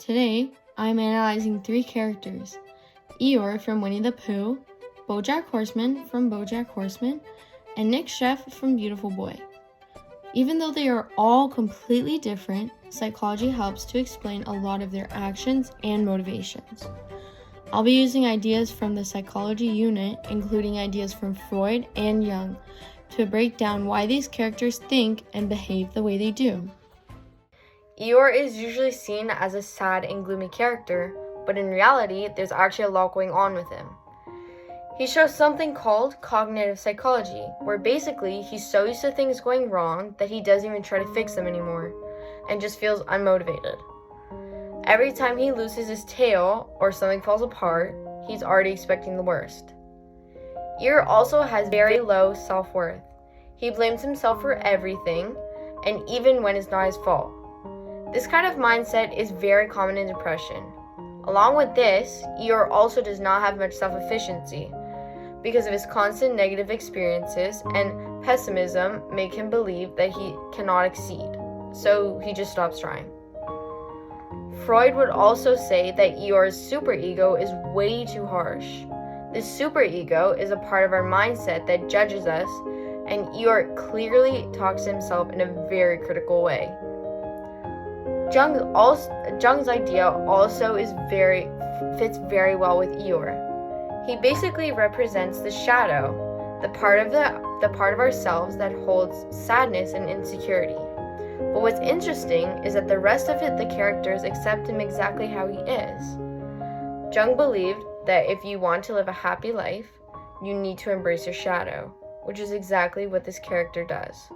Today, I'm analyzing 3 characters: Eeyore from Winnie the Pooh, BoJack Horseman from BoJack Horseman, and Nick Chef from Beautiful Boy. Even though they are all completely different, psychology helps to explain a lot of their actions and motivations. I'll be using ideas from the psychology unit, including ideas from Freud and Jung, to break down why these characters think and behave the way they do. Eeyore is usually seen as a sad and gloomy character, but in reality, there's actually a lot going on with him. He shows something called cognitive psychology, where basically he's so used to things going wrong that he doesn't even try to fix them anymore, and just feels unmotivated. Every time he loses his tail or something falls apart, he's already expecting the worst. Eeyore also has very low self-worth. He blames himself for everything, and even when it's not his fault. This kind of mindset is very common in depression. Along with this, Eeyore also does not have much self-efficiency because of his constant negative experiences, and pessimism make him believe that he cannot exceed, so he just stops trying. Freud would also say that Eeyore's superego is way too harsh. This superego is a part of our mindset that judges us, and Eeyore clearly talks to himself in a very critical way. Jung's idea also fits very well with Eeyore. He basically represents the shadow, the part of ourselves that holds sadness and insecurity. But what's interesting is that the rest of the characters accept him exactly how he is. Jung believed that if you want to live a happy life, you need to embrace your shadow, which is exactly what this character does.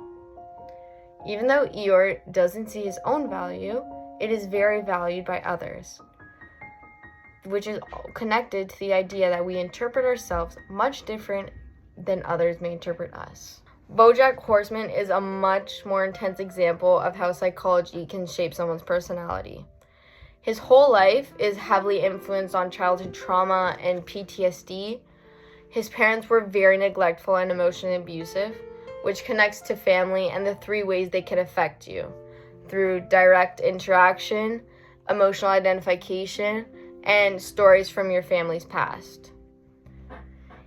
Even though Eeyore doesn't see his own value, it is very valued by others, which is connected to the idea that we interpret ourselves much different than others may interpret us. BoJack Horseman is a much more intense example of how psychology can shape someone's personality. His whole life is heavily influenced on childhood trauma and PTSD. His parents were very neglectful and emotionally abusive, which connects to family and the 3 ways they can affect you: through direct interaction, emotional identification, and stories from your family's past.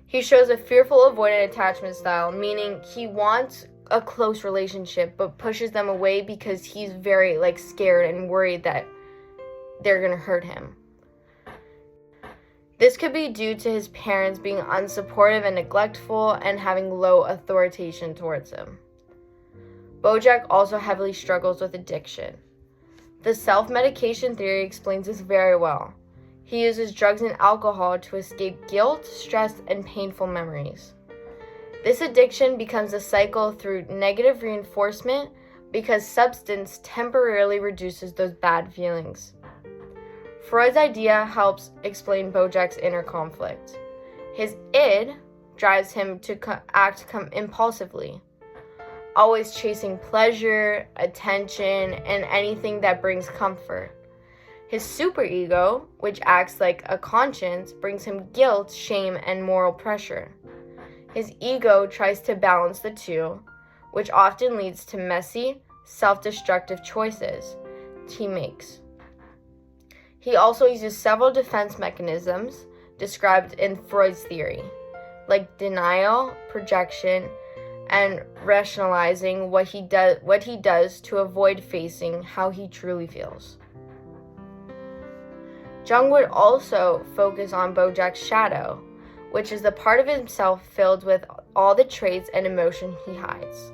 He shows a fearful avoidant attachment style, meaning he wants a close relationship but pushes them away because he's very scared and worried that they're going to hurt him. This could be due to his parents being unsupportive and neglectful and having low authority towards him. BoJack also heavily struggles with addiction. The self-medication theory explains this very well. He uses drugs and alcohol to escape guilt, stress, and painful memories. This addiction becomes a cycle through negative reinforcement because substance temporarily reduces those bad feelings. Freud's idea helps explain BoJack's inner conflict. His id drives him to act impulsively, always chasing pleasure, attention, and anything that brings comfort. His superego, which acts like a conscience, brings him guilt, shame, and moral pressure. His ego tries to balance the 2, which often leads to messy, self-destructive choices he makes. He also uses several defense mechanisms described in Freud's theory, like denial, projection, and rationalizing what he does to avoid facing how he truly feels. Jung would also focus on BoJack's shadow, which is the part of himself filled with all the traits and emotion he hides,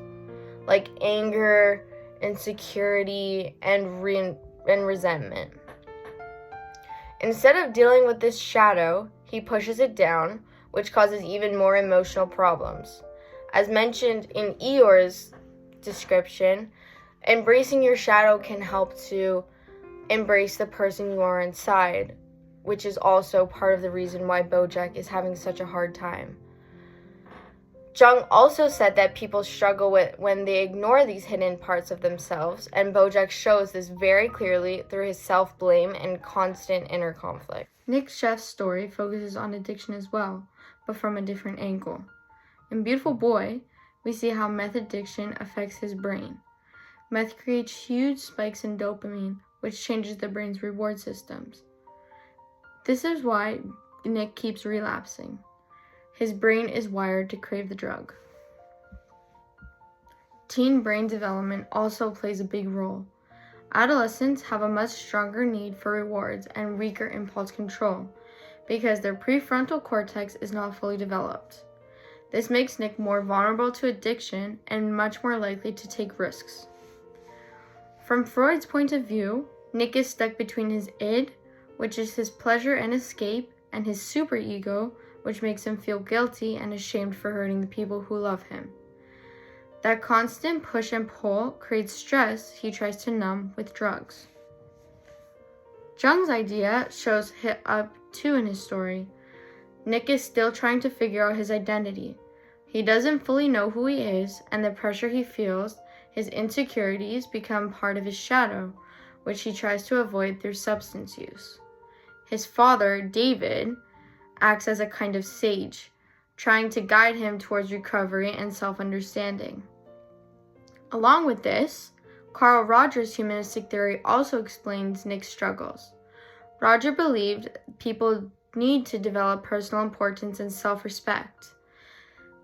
like anger, insecurity, and resentment. Instead of dealing with this shadow, he pushes it down, which causes even more emotional problems. As mentioned in Eeyore's description, embracing your shadow can help to embrace the person you are inside, which is also part of the reason why BoJack is having such a hard time. Jung also said that people struggle when they ignore these hidden parts of themselves, and BoJack shows this very clearly through his self-blame and constant inner conflict. Nick Chef's story focuses on addiction as well, but from a different angle. In Beautiful Boy, we see how meth addiction affects his brain. Meth creates huge spikes in dopamine, which changes the brain's reward systems. This is why Nick keeps relapsing. His brain is wired to crave the drug. Teen brain development also plays a big role. Adolescents have a much stronger need for rewards and weaker impulse control because their prefrontal cortex is not fully developed. This makes Nick more vulnerable to addiction and much more likely to take risks. From Freud's point of view, Nick is stuck between his id, which is his pleasure and escape, and his superego, which makes him feel guilty and ashamed for hurting the people who love him. That constant push and pull creates stress he tries to numb with drugs. Jung's idea shows up too in his story. Nick is still trying to figure out his identity. He doesn't fully know who he is, and the pressure he feels, his insecurities, become part of his shadow, which he tries to avoid through substance use. His father, David, acts as a kind of sage, trying to guide him towards recovery and self-understanding. Along with this, Carl Rogers' humanistic theory also explains Nick's struggles. Roger believed people need to develop personal importance and self-respect.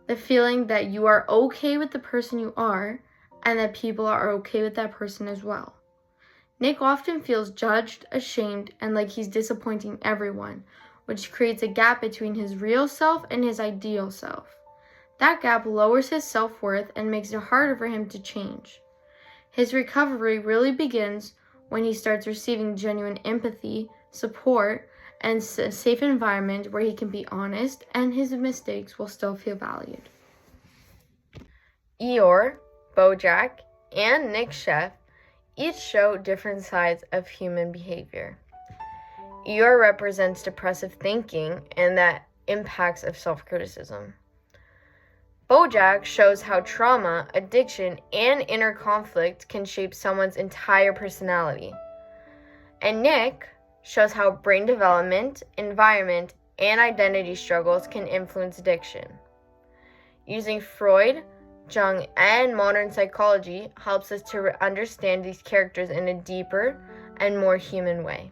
The feeling that you are okay with the person you are, and that people are okay with that person as well. Nick often feels judged, ashamed, and like he's disappointing everyone, which creates a gap between his real self and his ideal self. That gap lowers his self-worth and makes it harder for him to change. His recovery really begins when he starts receiving genuine empathy, support, and a safe environment where he can be honest and his mistakes will still feel valued. Eeyore, Bojack, and Nick Chef each show different sides of human behavior. Eeyore represents depressive thinking and the impacts of self-criticism. Bojack shows how trauma, addiction, and inner conflict can shape someone's entire personality. And Nick shows how brain development, environment, and identity struggles can influence addiction. Using Freud, Jung, and modern psychology helps us to understand these characters in a deeper and more human way.